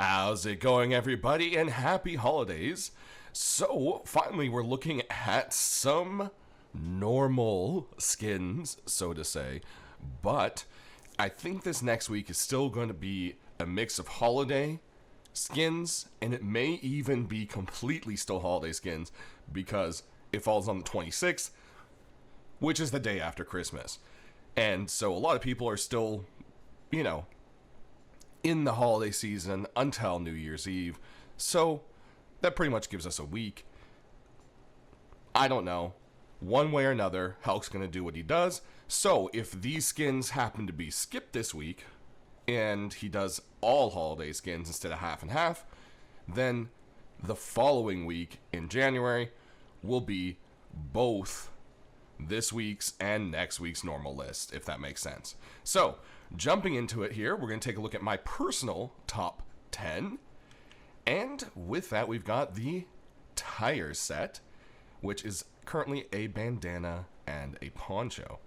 How's it going, everybody, and happy holidays? So, finally, we're looking at some normal skins, so to say, but I think this next week is still going to be a mix of holiday skins, and it may even be completely still holiday skins because it falls on the 26th, which is the day after Christmas. And so a lot of people are still, in the holiday season until New Year's Eve. So that pretty much gives us a week. I don't know. One way or another, Hulk's going to do what he does. So if these skins happen to be skipped this week, and he does all holiday skins instead of half and half, then the following week in January will be both this week's and next week's normal list, if that makes sense. So, jumping into it here, we're going to take a look at my personal top 10. And with that, we've got the tire set, which is currently a bandana and a poncho.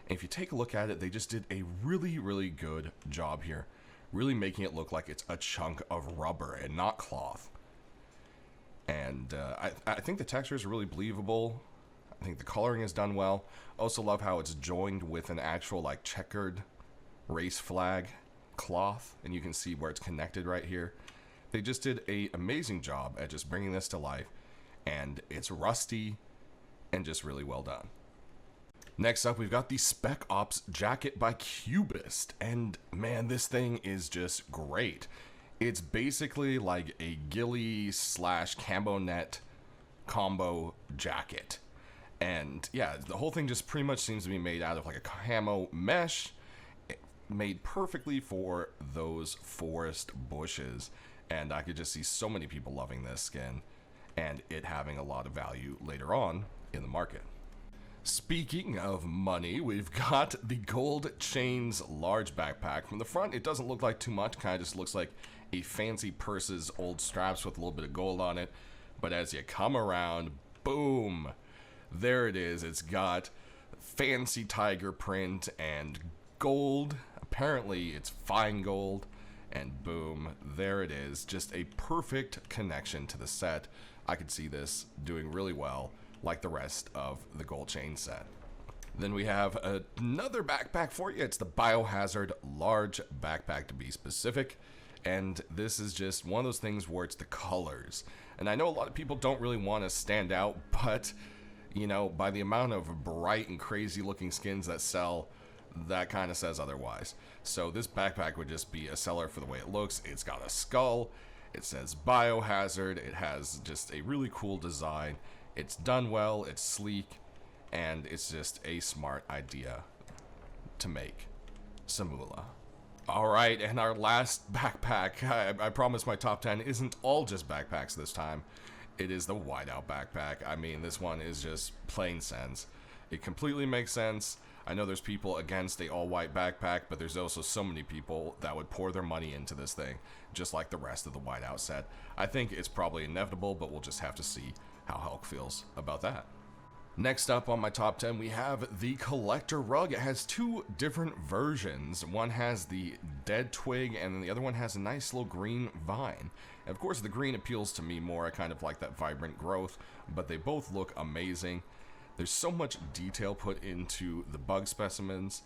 And if you take a look at it, they just did a really, really good job here. Really making it look like it's a chunk of rubber and not cloth. And I think the texture is really believable. I think the coloring is done well. Also love how it's joined with an actual checkered race flag cloth, and you can see where it's connected right here. They just did an amazing job at just bringing this to life, and it's rusty and just really well done. Next up, we've got the Spec Ops jacket by Cubist, and man, this thing is just great. It's basically like a ghillie / camo net combo jacket. And yeah, the whole thing just pretty much seems to be made out of like a camo mesh, made perfectly for those forest bushes. And I could just see so many people loving this skin and it having a lot of value later on in the market. Speaking of money, we've got the Gold Chains large backpack. From the front, it doesn't look like too much, kind of just looks like a fancy purse's old straps with a little bit of gold on it. But as you come around, boom! There it is. It's got fancy tiger print and gold. Apparently it's fine gold. And boom, there it is. Just a perfect connection to the set. I could see this doing really well, like the rest of the Gold Chain set. Then we have another backpack for you. It's the Biohazard large backpack, to be specific. And this is just one of those things where it's the colors. And I know a lot of people don't really want to stand out, but by the amount of bright and crazy looking skins that sell, that kind of says otherwise. So this backpack would just be a seller for the way it looks. It's got a skull. It says Biohazard. It has just a really cool design. It's done well. It's sleek. And it's just a smart idea to make some moolah. Alright, and our last backpack. I promise my top 10 isn't all just backpacks this time. It is the whiteout backpack. I mean, this one is just plain sense. It completely makes sense. I know there's people against the all-white backpack, but there's also so many people that would pour their money into this thing, just like the rest of the whiteout set. I think it's probably inevitable, but we'll just have to see how Hulk feels about that. Next up on my top 10, we have the Collector Rug. It has two different versions. One has the dead twig, and then the other one has a nice little green vine. And of course, the green appeals to me more. I kind of like that vibrant growth, but they both look amazing. There's so much detail put into the bug specimens,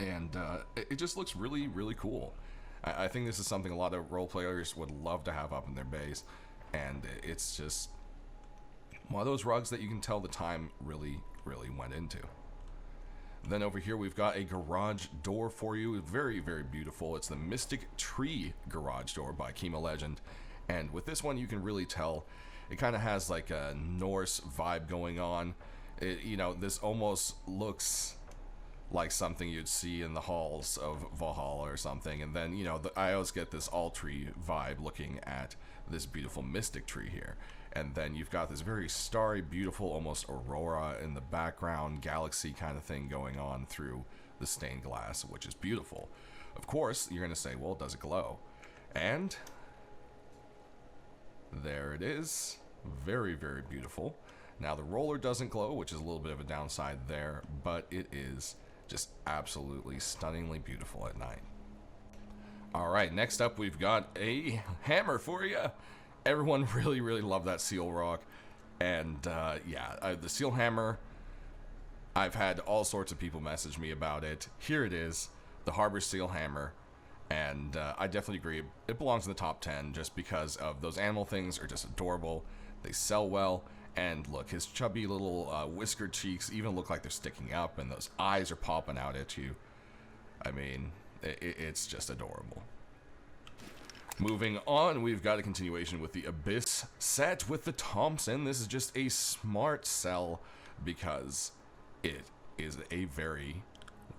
and it just looks really, really cool. I think this is something a lot of role players would love to have up in their base, and it's just one of those rugs that you can tell the time really, really went into. Then over here we've got a garage door for you. Very, very beautiful. It's the Mystic Tree garage door by Chemo Legend. And with this one you can really tell it kind of has like a Norse vibe going on. This almost looks like something you'd see in the halls of Valhalla or something. And then, I always get this all tree vibe looking at this beautiful Mystic Tree here. And then you've got this very starry, beautiful, almost aurora in the background, galaxy kind of thing going on through the stained glass, which is beautiful. Of course, you're going to say, well, does it glow? And there it is. Very, very beautiful. Now, the roller doesn't glow, which is a little bit of a downside there, but it is just absolutely stunningly beautiful at night. All right, next up we've got a hammer for you. Everyone really, really loved that seal rock. And the seal hammer, I've had all sorts of people message me about it. Here it is, the Harbor Seal Hammer. And I definitely agree. It belongs in the top 10 just because of those animal things are just adorable. They sell well. And look, his chubby little whiskered cheeks even look like they're sticking up, and those eyes are popping out at you. I mean, it's just adorable. Moving on, we've got a continuation with the Abyss set with the Thompson. This is just a smart sell because it is a very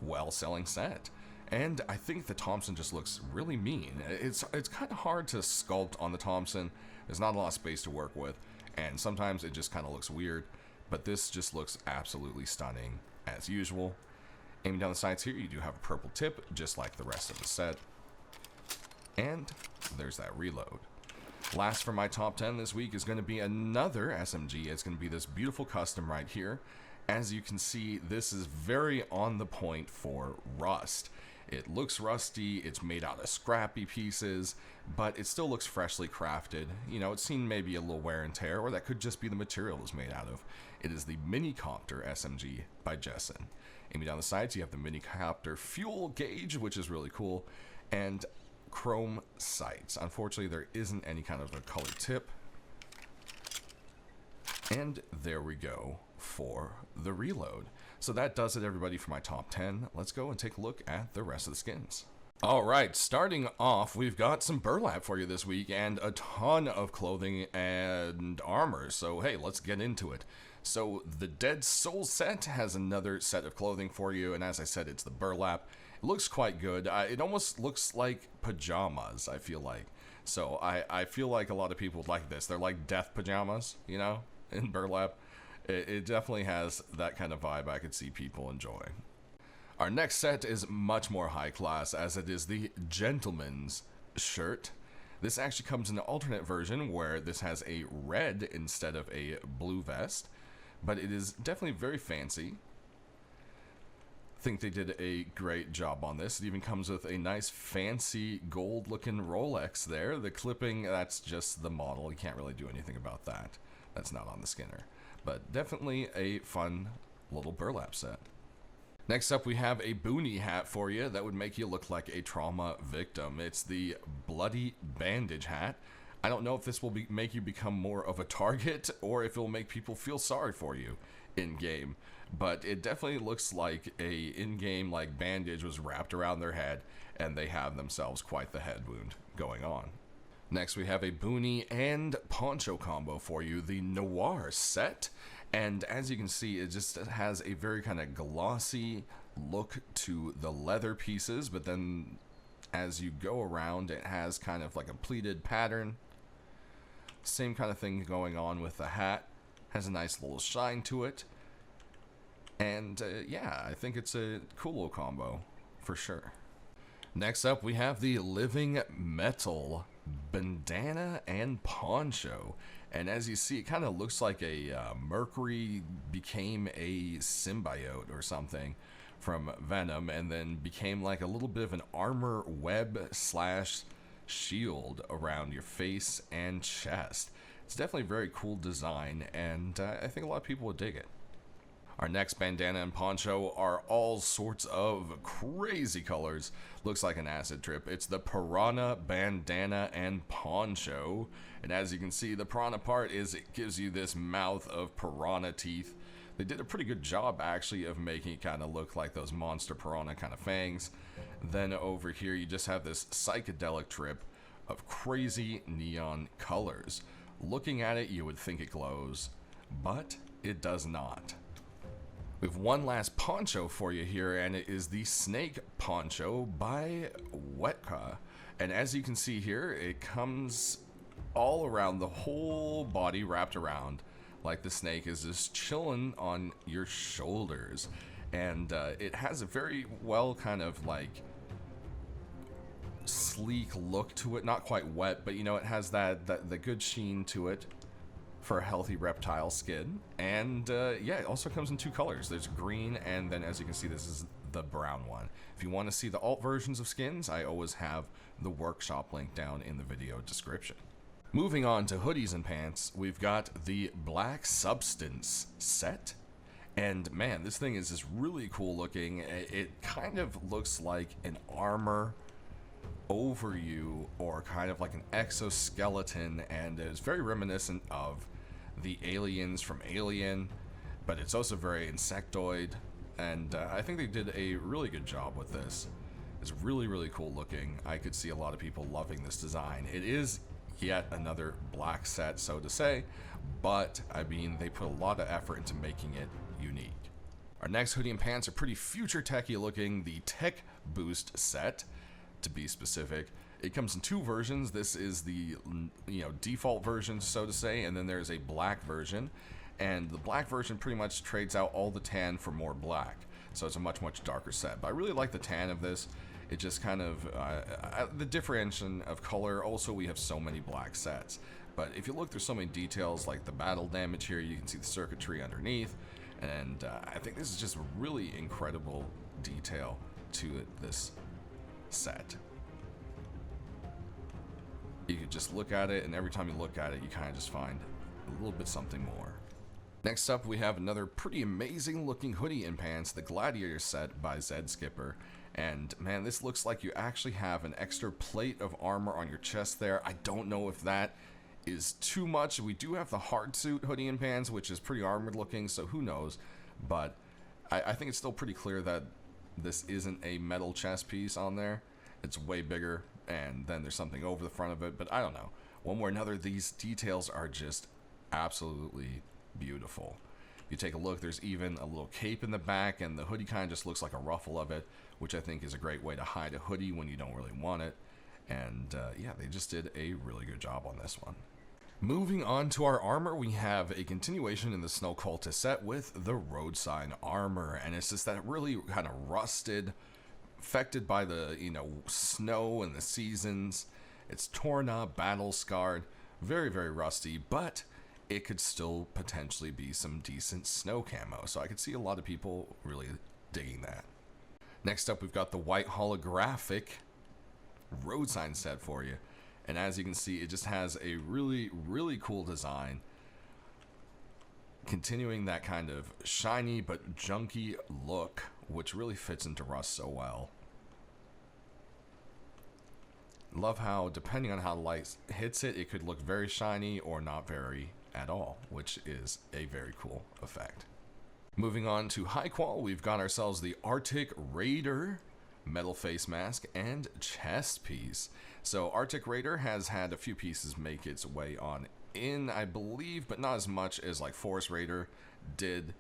well-selling set. And I think the Thompson just looks really mean. It's kind of hard to sculpt on the Thompson. There's not a lot of space to work with, and sometimes it just kind of looks weird. But this just looks absolutely stunning as usual. Aiming down the sides here, you do have a purple tip, just like the rest of the set. And there's that reload. Last for my top 10 this week is going to be another SMG. It's going to be this beautiful custom right here. As you can see, this is very on the point for rust. It looks rusty, it's made out of scrappy pieces, but it still looks freshly crafted. You know, it's seen maybe a little wear and tear, or that could just be the material it's made out of. It is the Minicopter SMG by Jessen. Aiming down the sides, you have the Minicopter fuel gauge, which is really cool, and chrome sights. Unfortunately, there isn't any kind of a color tip. And there we go for the reload. So that does it, everybody, for my top 10. Let's go and take a look at the rest of the skins. All right, starting off, we've got some burlap for you this week and a ton of clothing and armor. So, hey, let's get into it. So the Dead Soul set has another set of clothing for you, and as I said, it's the burlap. It looks quite good. It almost looks like pajamas, I feel like. So I feel like a lot of people would like this. They're like death pajamas, you know, in burlap. It definitely has that kind of vibe I could see people enjoying. Our next set is much more high class, as it is the Gentleman's shirt. This actually comes in an alternate version where this has a red instead of a blue vest, but it is definitely very fancy. I think they did a great job on this. It even comes with a nice fancy gold looking Rolex there. The clipping, that's just the model. You can't really do anything about that. That's not on the Skinner. But definitely a fun little burlap set. Next up, we have a boonie hat for you that would make you look like a trauma victim. It's the Bloody Bandage hat. I don't know if this will make you become more of a target or if it will make people feel sorry for you in-game. But it definitely looks like a in-game like bandage was wrapped around their head and they have themselves quite the head wound going on. Next, we have a boonie and poncho combo for you, the Noir set. And as you can see, it just has a very kind of glossy look to the leather pieces, but then as you go around, it has kind of like a pleated pattern. Same kind of thing going on with the hat. Has a nice little shine to it. And yeah, I think it's a cool little combo for sure. Next up, we have the Living Metal bandana and poncho, and as you see, it kind of looks like a Mercury became a symbiote or something from Venom, and then became like a little bit of an armor web slash shield around your face and chest. It's definitely a very cool design, and I think a lot of people would dig it. Our next bandana and poncho are all sorts of crazy colors. Looks like an acid trip. It's the Piranha bandana and poncho. And as you can see, the piranha part is it gives you this mouth of piranha teeth. They did a pretty good job actually of making it kind of look like those monster piranha kind of fangs. Then over here you just have this psychedelic trip of crazy neon colors. Looking at it, you would think it glows, but it does not. We have one last poncho for you here, and it is the Snake Poncho by Wetka. And as you can see here, it comes all around the whole body, wrapped around like the snake is just chilling on your shoulders. And it has a very well kind of like sleek look to it, not quite wet, but you know, it has that the good sheen to it for a healthy reptile skin. And yeah, it also comes in two colors. There's green, and then as you can see, this is the brown one. If you want to see the alt versions of skins, I always have the workshop link down in the video description. Moving on to hoodies and pants, we've got the Black Substance set. And man, this thing is just really cool looking. It kind of looks like an armor over you, or kind of like an exoskeleton, and it's very reminiscent of the aliens from Alien, but it's also very insectoid, and I think they did a really good job with this. It's really, really cool looking. I could see a lot of people loving this design. It is yet another black set, so to say, but I mean, they put a lot of effort into making it unique. Our next hoodie and pants are pretty future techy looking, the Tech Boost set, to be specific. It comes in two versions. This is the default version, so to say, and then there's a black version, and the black version pretty much trades out all the tan for more black, so it's a much darker set. But I really like the tan of this. It just kind of the differentiation of color. Also, we have so many black sets, but if you look, there's so many details, like the battle damage here. You can see the circuitry underneath, and I think this is just a really incredible detail to this set. You could just look at it, and every time you look at it, you kind of just find a little bit something more. Next up, we have another pretty amazing looking hoodie and pants, the Gladiator set by Zed Skipper. And man, this looks like you actually have an extra plate of armor on your chest there. I don't know if that is too much. We do have the hard suit hoodie and pants, which is pretty armored looking, so who knows. But I think it's still pretty clear that this isn't a metal chest piece on there. It's way bigger, and then there's something over the front of it, but I don't know. One way or another, these details are just absolutely beautiful. If you take a look, there's even a little cape in the back, and the hoodie kind of just looks like a ruffle of it, which I think is a great way to hide a hoodie when you don't really want it. And yeah, they just did a really good job on this one. Moving on to our armor, we have a continuation in the Snow Cultist set with the road sign armor, and it's just that really kind of rusted, affected by the snow and the seasons. It's torn up, battle scarred, very rusty, but it could still potentially be some decent snow camo, so I could see a lot of people really digging that. Next up, we've got the white holographic road sign set for you, and as you can see, it just has a really cool design, continuing that kind of shiny but junky look, which really fits into Rust so well. Love how, depending on how light hits it, it could look very shiny or not very at all, which is a very cool effect. Moving on to high qual, we've got ourselves the Arctic Raider metal face mask and chest piece. So Arctic Raider has had a few pieces make its way on in, I believe, but not as much as like Forest Raider did.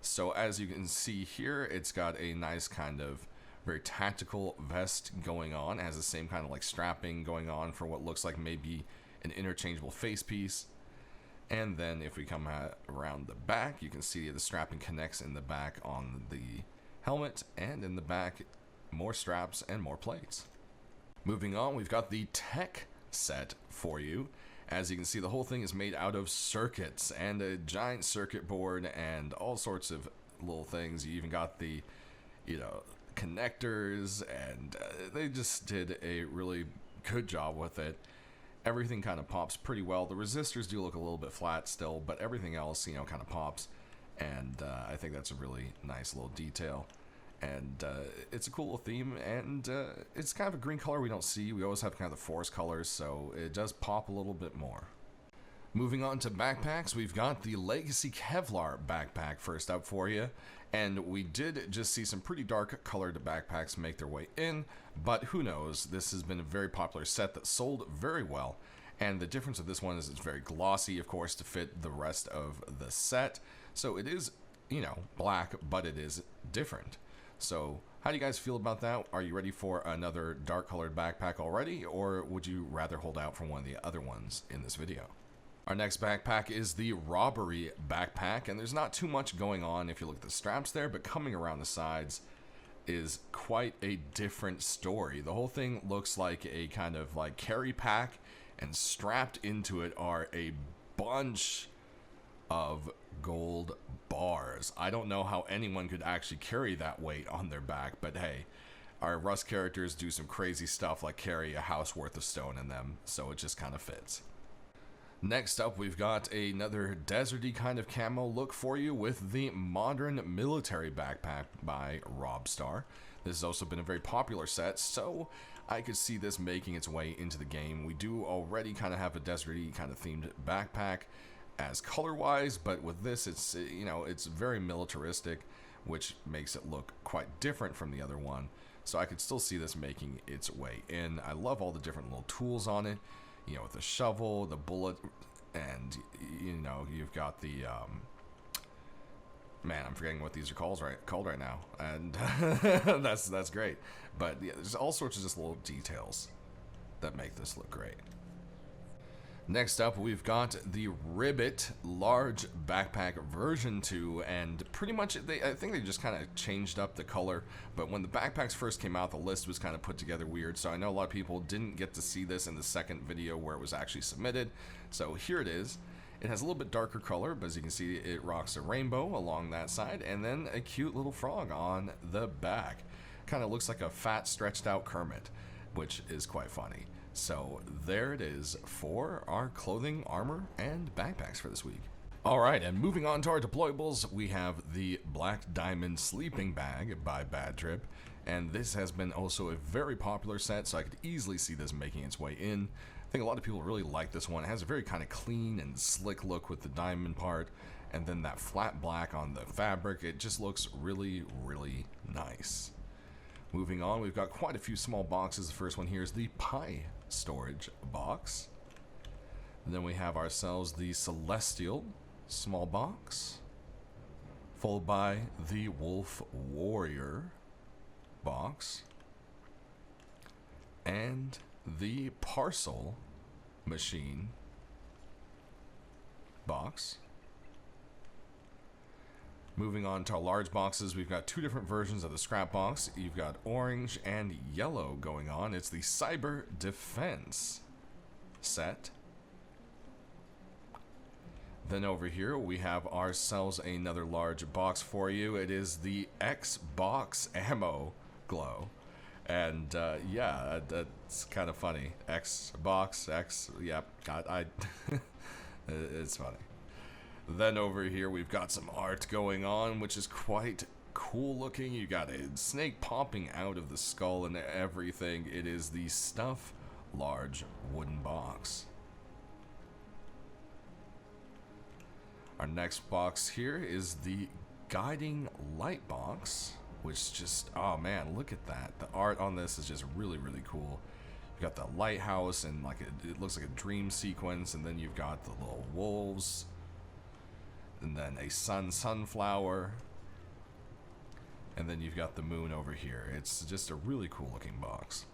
So as you can see here, it's got a nice kind of very tactical vest going on. It has the same kind of like strapping going on for what looks like maybe an interchangeable face piece. And then if we come around the back, you can see the strapping connects in the back on the helmet, and in the back more straps and more plates. Moving on, we've got the tech set for you. As you can see, the whole thing is made out of circuits and a giant circuit board and all sorts of little things. You even got the connectors, and they just did a really good job with it. Everything kind of pops pretty well. The resistors do look a little bit flat still, but everything else, kind of pops, and I think that's a really nice little detail. And it's a cool little theme, and it's kind of a green color we don't see. We always have kind of the forest colors, so it does pop a little bit more. Moving on to backpacks, we've got the Legacy Kevlar backpack first up for you, and we did just see some pretty dark colored backpacks make their way in, but who knows, this has been a very popular set that sold very well, and the difference of this one is it's very glossy, of course, to fit the rest of the set, so it is, black, but it is different. So how do you guys feel about that? Are you ready for another dark colored backpack already, or would you rather hold out for one of the other ones in this video? Our next backpack is the Robbery backpack, and there's not too much going on if you look at the straps there, but coming around the sides is quite a different story. The whole thing looks like a kind of like carry pack, and strapped into it are a bunch of gold bars. I don't know how anyone could actually carry that weight on their back, but hey, our Rust characters do some crazy stuff like carry a house worth of stone in them, so it just kind of fits. Next up, we've got another deserty kind of camo look for you with the modern military backpack by Robstar. This has also been a very popular set, so I could see this making its way into the game. We do already kind of have a deserty kind of themed backpack as color-wise, but with this, it's, you know, it's very militaristic, which makes it look quite different from the other one. So I could still see this making its way in. I love all the different little tools on it, you know, with the shovel, the bullet, and, you know, you've got the, man, I'm forgetting what these are called right now, and that's great. But yeah, there's all sorts of just little details that make this look great. Next up, we've got the Ribbit Large Backpack version 2, and pretty much I think they just kind of changed up the color, but when the backpacks first came out, the list was kind of put together weird, so I know a lot of people didn't get to see this in the second video where it was actually submitted. So here it is. It has a little bit darker color, but as you can see, it rocks a rainbow along that side, and then a cute little frog on the back. Kind of looks like a fat, stretched out Kermit, which is quite funny. So there it is for our clothing, armor, and backpacks for this week. Alright, and moving on to our deployables, we have the Black Diamond Sleeping Bag by Bad Trip, and this has been also a very popular set, so I could easily see this making its way in. I think a lot of people really like this one. It has a very kind of clean and slick look with the diamond part, and then that flat black on the fabric. It just looks really, really nice. Moving on, we've got quite a few small boxes. The first one here is the pie storage box. And then we have ourselves the Celestial small box, followed by the Wolf Warrior box, and the Parcel Machine box. Moving on to our large boxes, we've got two different versions of the scrap box. You've got orange and yellow going on. It's the Cyber Defense set. Then over here, we have ourselves another large box for you. It is the Xbox Ammo Glow. And yeah, that's kind of funny. Xbox, yep, it's funny. Then over here we've got some art going on, which is quite cool looking. You got a snake popping out of the skull and everything. It is the Stuff large wooden box. Our next box here is the Guiding Light box, which just, oh man, look at that. The art on this is just really, really cool. You've got the lighthouse and like it looks like a dream sequence, and then you've got the little wolves, and then a sunflower, and then you've got the moon over here. It's just a really cool looking box.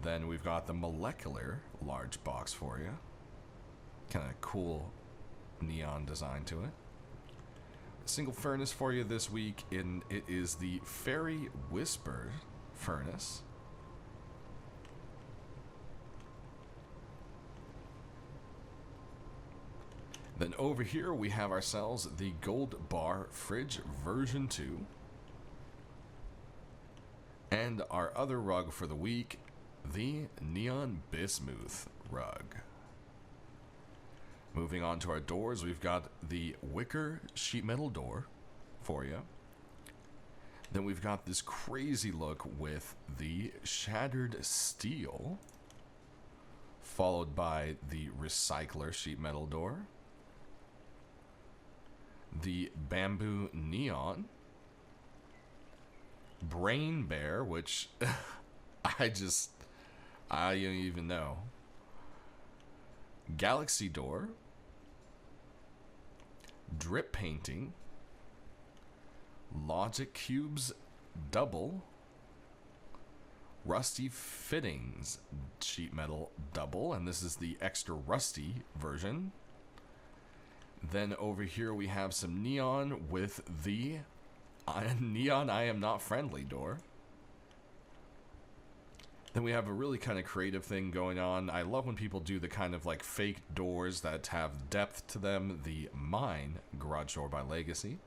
Then we've got the molecular large box for you. Kind of cool neon design to it. A single furnace for you this week, and it is the Fairy Whisper furnace. Then over here we have ourselves the Gold Bar Fridge version 2. And our other rug for the week, the Neon Bismuth rug. Moving on to our doors, we've got the wicker sheet metal door for you. Then we've got this crazy look with the shattered steel, followed by the recycler sheet metal door, the bamboo neon, brain bear, which I don't even know, galaxy door, drip painting, logic cubes double, rusty fittings sheet metal double, and this is the extra rusty version. Then over here we have some neon with the neon I am not friendly door. Then we have a really kind of creative thing going on. I love when people do the kind of like fake doors that have depth to them. The Mine garage door by Legacy.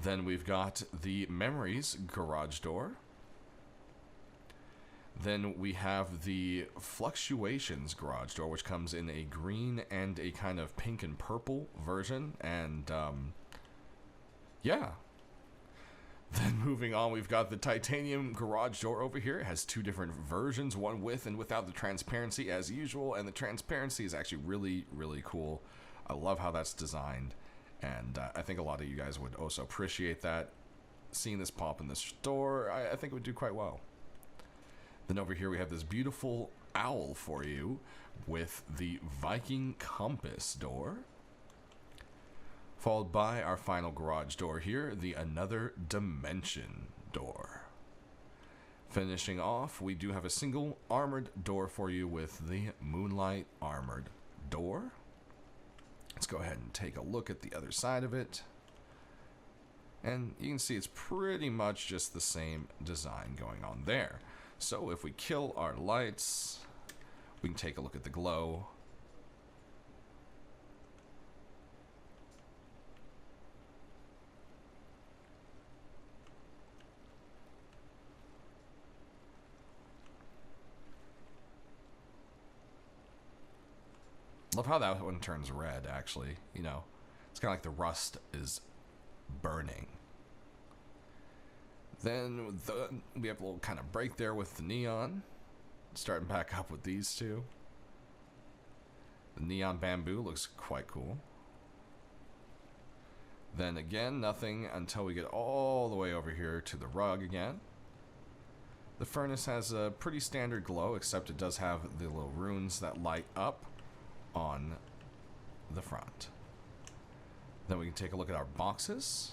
Then we've got the Memories garage door. Then we have the Fluctuations garage door, which comes in a green and a kind of pink and purple version. And, yeah. Then moving on, we've got the Titanium garage door over here. It has two different versions, one with and without the transparency as usual. And the transparency is actually really, really cool. I love how that's designed. And I think a lot of you guys would also appreciate that. Seeing this pop in the store, I think it would do quite well. Then over here we have this beautiful owl for you with the Viking compass door. Followed by our final garage door here, the Another Dimension door. Finishing off, we do have a single armored door for you with the Moonlight armored door. Let's go ahead and take a look at the other side of it. And you can see it's pretty much just the same design going on there. So if we kill our lights, we can take a look at the glow. Love how that one turns red, actually. You know, it's kind of like the rust is burning. Then we have a little kind of break there with the neon. Starting back up with these two. The neon bamboo looks quite cool. Then again, nothing until we get all the way over here to the rug again. The furnace has a pretty standard glow, except it does have the little runes that light up on the front. Then we can take a look at our boxes.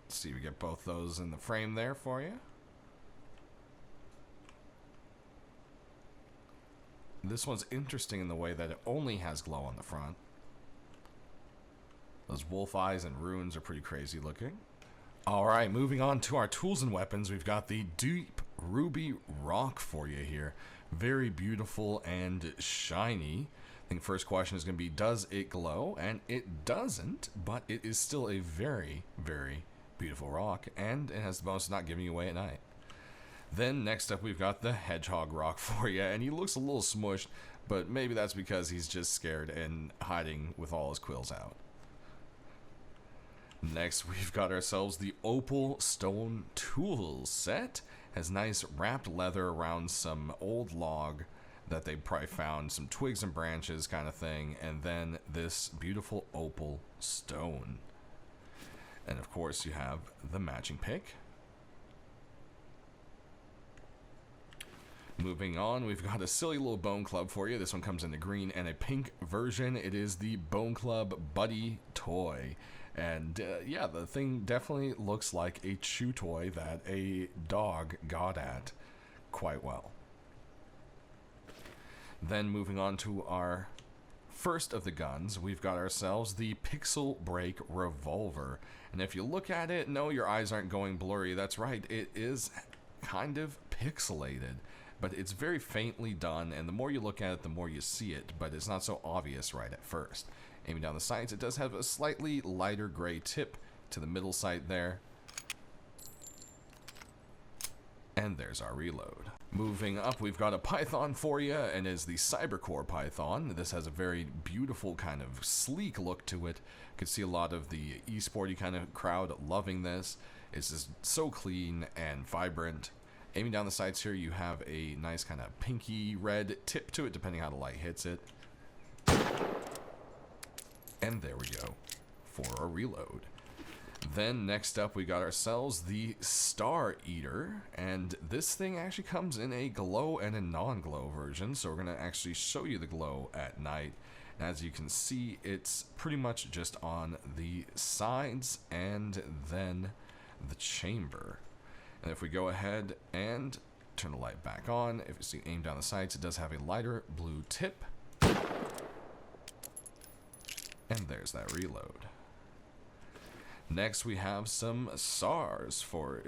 Let's see, we get both those in the frame there for you. This one's interesting in the way that it only has glow on the front. Those wolf eyes and runes are pretty crazy looking. Alright, moving on to our tools and weapons, we've got the Deep Ruby Rock for you here. Very beautiful and shiny. I think first question is going to be, does it glow? And it doesn't, but it is still a very, very beautiful rock, and it has the bonus of not giving you away at night. Then next up we've got the Hedgehog Rock for you, and he looks a little smushed, but maybe that's because he's just scared and hiding with all his quills out. Next we've got ourselves the Opal Stone Tools set. Has nice wrapped leather around some old log that they probably found, some twigs and branches kind of thing, and then this beautiful opal stone. And of course you have the matching pick. Moving on, we've got a silly little bone club for you. This one comes in a green and a pink version. It is the Bone Club Buddy toy. And yeah, the thing definitely looks like a chew toy that a dog got at quite well. Then moving on to our first of the guns, we've got ourselves the Pixel Break Revolver. And if you look at it, no, your eyes aren't going blurry. That's right, it is kind of pixelated. But it's very faintly done, and the more you look at it, the more you see it, but it's not so obvious right at first. Aiming down the sides, it does have a slightly lighter gray tip to the middle sight there. And there's our reload. Moving up, we've got a Python for you, and it's the Cybercore Python. This has a very beautiful kind of sleek look to it. You can see a lot of the esporty kind of crowd loving this. It's just so clean and vibrant. Aiming down the sides here, you have a nice kind of pinky red tip to it, depending how the light hits it. And there we go for a reload. Then next up, we got ourselves the Star Eater, and this thing actually comes in a glow and a non-glow version, so we're going to actually show you the glow at night. And as you can see, it's pretty much just on the sides and then the chamber. And if we go ahead and turn the light back on, if you see aim down the sights, it does have a lighter blue tip. And there's that reload. Next, we have some SARS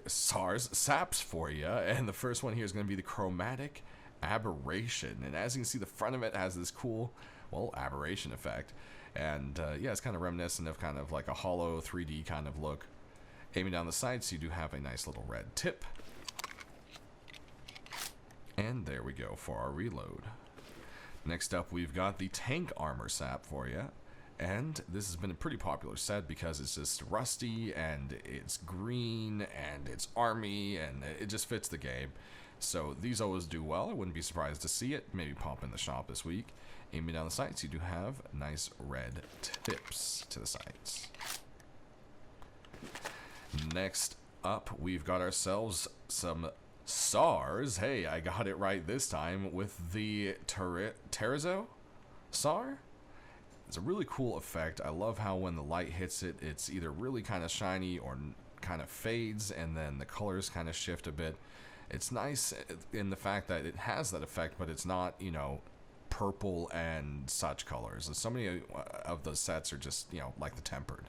saps for you, and the first one here is going to be the Chromatic Aberration. And as you can see, the front of it has this cool, well, aberration effect. And yeah, it's kind of reminiscent of kind of like a hollow 3D kind of look. Aiming down the sides, you do have a nice little red tip. And there we go for our reload. Next up, we've got the Tank Armor sap for you. And this has been a pretty popular set because it's just rusty and it's green and it's army and it just fits the game. So these always do well. I wouldn't be surprised to see it maybe pop in the shop this week. Aiming down the sights, you do have nice red tips to the sights. Next up, we've got ourselves some SARS. Hey, I got it right this time with the Terrazzo SAR. It's a really cool effect. I love how when the light hits it, it's either really kind of shiny or kind of fades, and then the colors kind of shift a bit. It's nice in the fact that it has that effect, but it's not, you know, purple and such colors. And so many of those sets are just, you know, like the tempered.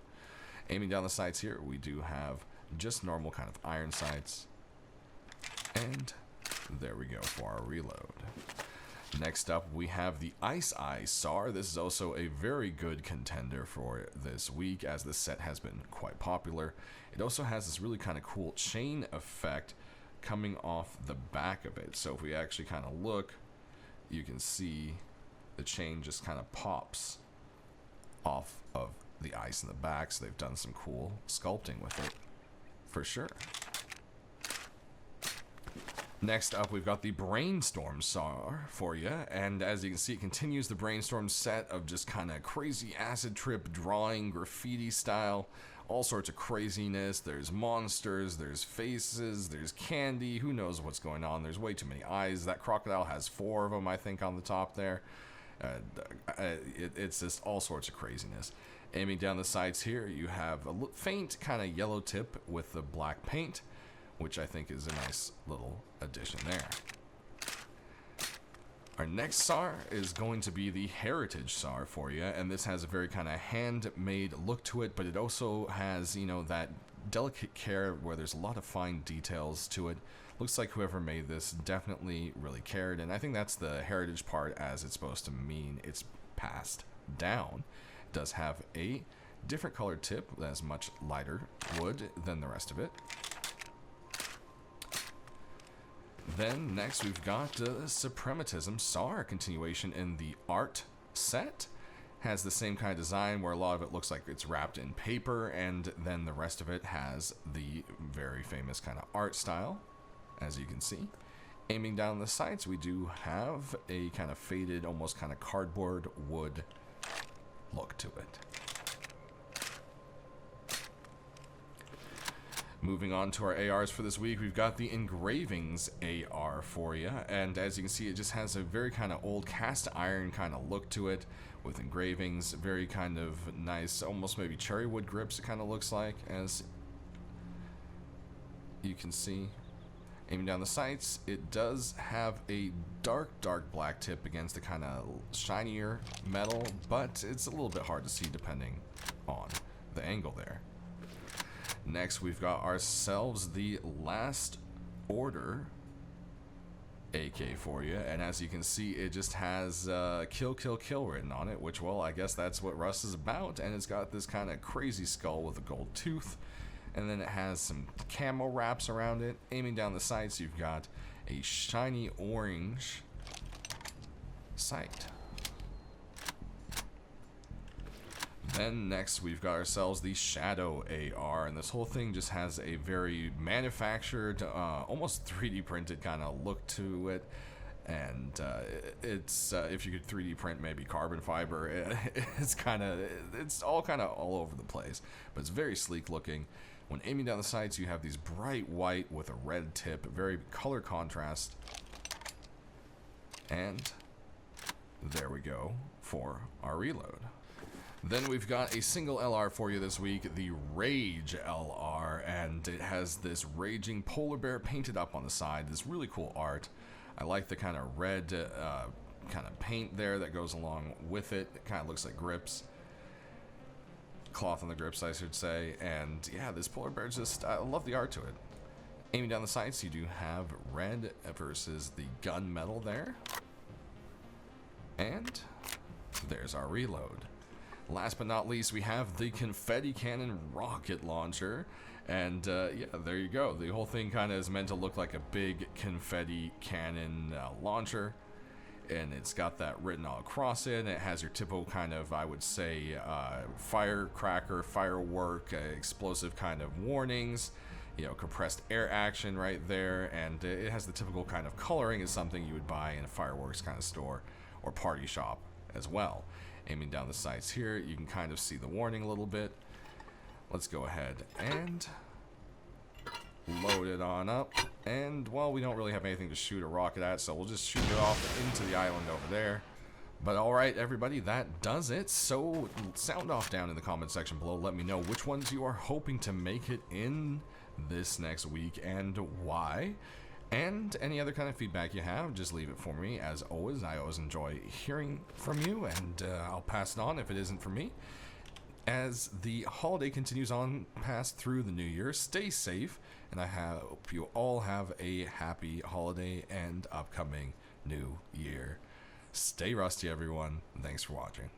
Aiming down the sights here, we do have just normal kind of iron sights. And there we go for our reload. Next up, we have the Ice Eye SAR. This is also a very good contender for this week, as this set has been quite popular. It also has this really kind of cool chain effect coming off the back of it. So if we actually kind of look, you can see the chain just kind of pops off of the ice in the back. So they've done some cool sculpting with it, for sure. Next up, we've got the Brainstorm SAR for you, and as you can see, it continues the Brainstorm set of just kind of crazy acid trip drawing, graffiti style, all sorts of craziness. There's monsters, there's faces, there's candy, who knows what's going on. There's way too many eyes. That crocodile has 4 of them, I think, on the top there. It's just all sorts of craziness. Aiming down the sides here, you have a faint kind of yellow tip with the black paint, which I think is a nice little addition there. Our next SAR is going to be the Heritage SAR for you, and this has a very kind of handmade look to it, but it also has, you know, that delicate care where there's a lot of fine details to it. Looks like whoever made this definitely really cared, and I think that's the heritage part, as it's supposed to mean it's passed down. It does have a different colored tip that has much lighter wood than the rest of it. Then next we've got Suprematism SAR continuation in the art set. Has the same kind of design where a lot of it looks like it's wrapped in paper, and then the rest of it has the very famous kind of art style, as you can see. Aiming down the sights, we do have a kind of faded, almost kind of cardboard wood look to it. Moving on to our ARs for this week, we've got the Engravings AR for you, and as you can see, it just has a very kind of old cast iron kind of look to it, with engravings, very kind of nice, almost maybe cherry wood grips it kind of looks like, as you can see. Aiming down the sights, it does have a dark black tip against the kind of shinier metal, but it's a little bit hard to see depending on the angle there. Next, we've got ourselves the Last Order AK for you, and as you can see, it just has kill kill kill written on it, which, well, I guess that's what Rust is about, and it's got this kind of crazy skull with a gold tooth, and then it has some camo wraps around it. Aiming down the sights, you've got a shiny orange sight. Then next we've got ourselves the Shadow AR, and this whole thing just has a very manufactured, almost 3D printed kind of look to it. And it's if you could 3D print maybe carbon fiber, it's all kind of all over the place, but it's very sleek looking. When aiming down the sights, you have these bright white with a red tip, very color contrast. And there we go for our reload. Then we've got a single LR for you this week, the Rage LR, and it has this raging polar bear painted up on the side, this really cool art. I like the kind of red kind of paint there that goes along with it. It kind of looks like grips. cloth on the grips, I should say. And yeah, this polar bear just, I love the art to it. Aiming down the sights, you do have red versus the gunmetal there. And there's our reload. Last but not least, we have the confetti cannon rocket launcher. And yeah, there you go. The whole thing kind of is meant to look like a big confetti cannon launcher. And it's got that written all across it. It has your typical kind of, I would say, firecracker, firework, explosive kind of warnings. You know, compressed air action right there. And it has the typical kind of coloring as something you would buy in a fireworks kind of store or party shop as well. Aiming down the sights here, you can kind of see the warning a little bit. Let's go ahead and load it on up. And, well, we don't really have anything to shoot a rocket at, so we'll just shoot it off into the island over there. But alright, everybody, that does it. So, sound off down in the comment section below. Let me know which ones you are hoping to make it in this next week and why. And any other kind of feedback you have, just leave it for me. As always, I always enjoy hearing from you, and I'll pass it on if it isn't for me. As the holiday continues on past through the new year, stay safe, and I hope you all have a happy holiday and upcoming new year. Stay rusty, everyone. Thanks for watching.